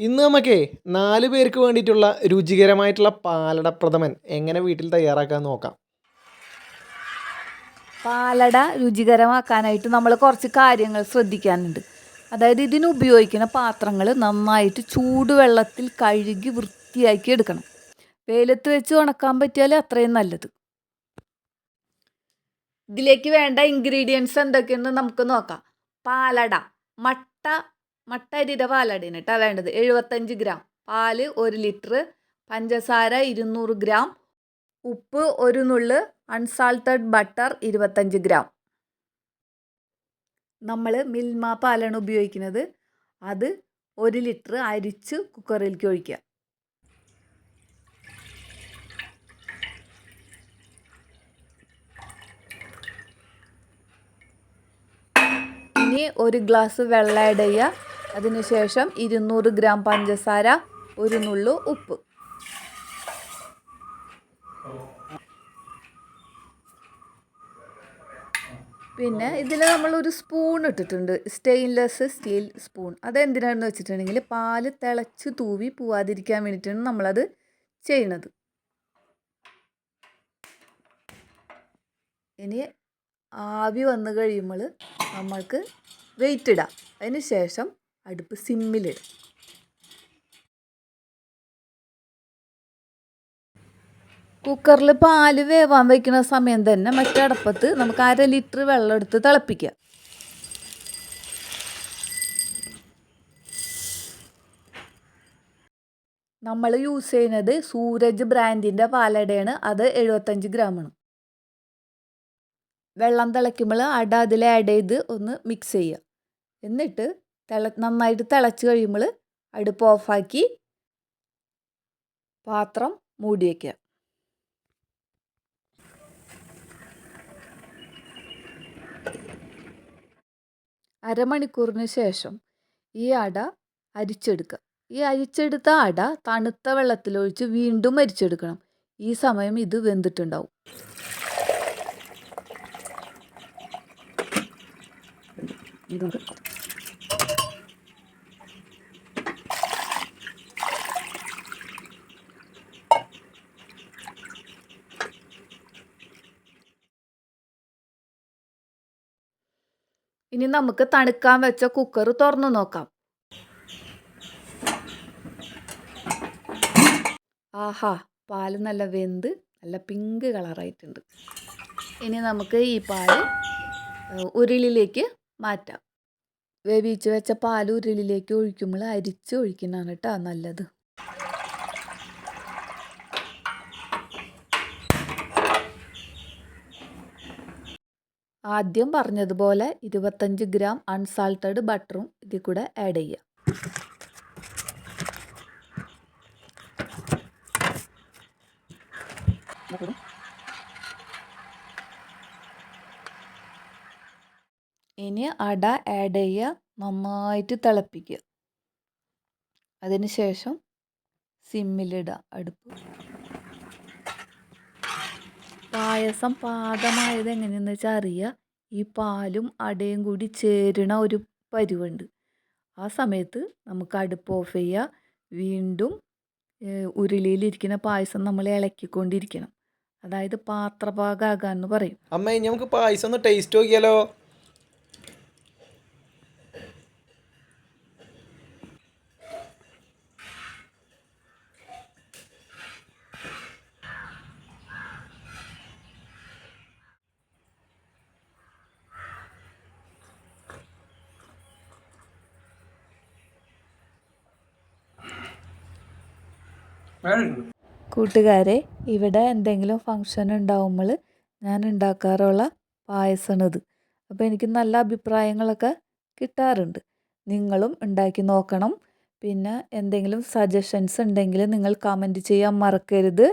ഇന്ന് നമുക്കേ 4 പേർക്ക് വേണ്ടിയിട്ടുള്ള രുചികരമായിട്ടുള്ള പാലട പ്രഥമൻ എങ്ങനെ വീട്ടിൽ തയ്യാറാക്കാമെന്ന് നോക്കാം. പാലട രുചികരമാക്കാനായിട്ട് നമ്മൾ കുറച്ച് കാര്യങ്ങൾ ശ്രദ്ധിക്കാനുണ്ട്. അതായത് ഇതിന് ഉപയോഗിക്കുന്ന പാത്രങ്ങൾ നന്നായിട്ട് ചൂടുവെള്ളത്തിൽ കഴുകി വൃത്തിയാക്കി എടുക്കണം. വെയിലത്ത് വെച്ച് ഉണക്കാൻ പറ്റിയാൽ അത്രയും നല്ലത്. ഇതിലേക്ക് വേണ്ട ഇൻഗ്രീഡിയൻസ് എന്തൊക്കെയെന്ന് നമുക്ക് നോക്കാം. പാലട മട്ട അരിയുടെ പാലടയാണ് കേട്ടോ വേണ്ടത്. 75 ഗ്രാം പാല്, 1 ലിറ്റർ പഞ്ചസാര, 200 ഗ്രാം ഉപ്പ്, 1 നുള്ള് അൺസാൾട്ടഡ് ബട്ടർ, 25 ഗ്രാം. നമ്മൾ മിൽമ പാലാണ് ഉപയോഗിക്കുന്നത്. അത് 1 ലിറ്റർ അരിച്ച് കുക്കറിലേക്ക് ഒഴിക്കുക. ഇനി 1 ഗ്ലാസ് വെള്ളം ആഡ് ചെയ്യുക. അതിനുശേഷം 200 ഗ്രാം പഞ്ചസാര, 1 നുള്ളു ഉപ്പ്. പിന്നെ ഇതിൽ നമ്മളൊരു സ്പൂൺ ഇട്ടിട്ടുണ്ട്, സ്റ്റെയിൻലെസ് സ്റ്റീൽ സ്പൂൺ. അതെന്തിനാണെന്ന് വെച്ചിട്ടുണ്ടെങ്കിൽ പാല് തിളച്ച് തൂവി പോവാതിരിക്കാൻ വേണ്ടിയിട്ടാണ് നമ്മളത് ചെയ്യണത്. ഇനി ആവി വന്നു കഴിയുമ്പോൾ നമ്മൾക്ക് വെയിറ്റ് ഇടാം. അതിന് ശേഷം അടുപ്പ് സിമ്മിലിടാം. കുക്കറിൽ പാല് വേവാൻ വയ്ക്കുന്ന സമയം തന്നെ മറ്റേ അടുപ്പത്ത് നമുക്ക് 1/2 ലിറ്റർ വെള്ളം എടുത്ത് തിളപ്പിക്കുക. നമ്മൾ യൂസ് ചെയ്യുന്നത് സൂരജ് ബ്രാൻഡിൻ്റെ പാലടയാണ്. അത് 75 ഗ്രാമാണ്. വെള്ളം തിളയ്ക്കുമ്പോൾ അട അതിൽ ആഡ് ചെയ്ത് ഒന്ന് മിക്സ് ചെയ്യുക. എന്നിട്ട് നന്നായിട്ട് തിളച്ച് കഴിയുമ്പോൾ അടുപ്പ് ഓഫാക്കി പാത്രം മൂടി വയ്ക്കുക. അരമണിക്കൂറിന് ശേഷം ഈ അട അരിച്ചെടുക്കുക. ഈ അരിച്ചെടുത്ത അട തണുത്ത വെള്ളത്തിലൊഴിച്ച് വീണ്ടും അരിച്ചെടുക്കണം. ഈ സമയം ഇത് വെന്തിട്ടുണ്ടാവും. ഇനി നമുക്ക് തണുക്കാൻ വെച്ച കുക്കർ തുറന്നു നോക്കാം. ആഹാ, പാല് നല്ല വെന്ത് നല്ല പിങ്ക് കളറായിട്ടുണ്ട്. ഇനി നമുക്ക് ഈ പാല് ഉരുളിയിലേക്ക് മാറ്റാം. വേവിച്ച് വെച്ച പാൽ ഉരുളിയിലേക്ക് ഒഴിക്കുമ്പോൾ അരിച്ച് ഒഴിക്കുന്നതാണ് കേട്ടോ നല്ലത്. ആദ്യം പറഞ്ഞതുപോലെ 25 ഗ്രാം അൺസാൾട്ടഡ് ബട്ടറും ഇതിൽ കൂടെ ആഡ് ചെയ്യുക. ഇനി അട ആഡ് ചെയ്യുക, നന്നായിട്ട് തിളപ്പിക്കുക. അതിനുശേഷം സിമ്മിലിടുക അടുപ്പ്. പായസം പാകമായത് എങ്ങനെയെന്ന് വെച്ചാൽ അറിയുക. ഈ പാലും അടയും കൂടി ചേരണ ഒരു പരുവുണ്ട്. ആ സമയത്ത് നമുക്ക് അടുപ്പ് ഓഫ് ചെയ്യുക. വീണ്ടും ഉരുളിയിലിരിക്കുന്ന പായസം നമ്മൾ ഇളക്കിക്കൊണ്ടിരിക്കണം. അതായത് പാത്രപാകമാകാന്ന് പറയും. അമ്മ ഇനി നമുക്ക് പായസം ഒന്ന് ടേസ്റ്റ് നോക്കിയാലോ? കൂട്ടുകാരെ, ഇവിടെ എന്തെങ്കിലും ഫങ്ഷൻ ഉണ്ടാവുമ്പോൾ ഞാൻ ഉണ്ടാക്കാറുള്ള പായസമാണിത്. അപ്പോൾ എനിക്ക് നല്ല അഭിപ്രായങ്ങളൊക്കെ കിട്ടാറുണ്ട്. നിങ്ങളും ഉണ്ടാക്കി നോക്കണം. പിന്നെ എന്തെങ്കിലും സജഷൻസ് ഉണ്ടെങ്കിൽ നിങ്ങൾ കമൻറ്റ് ചെയ്യാൻ മറക്കരുത്.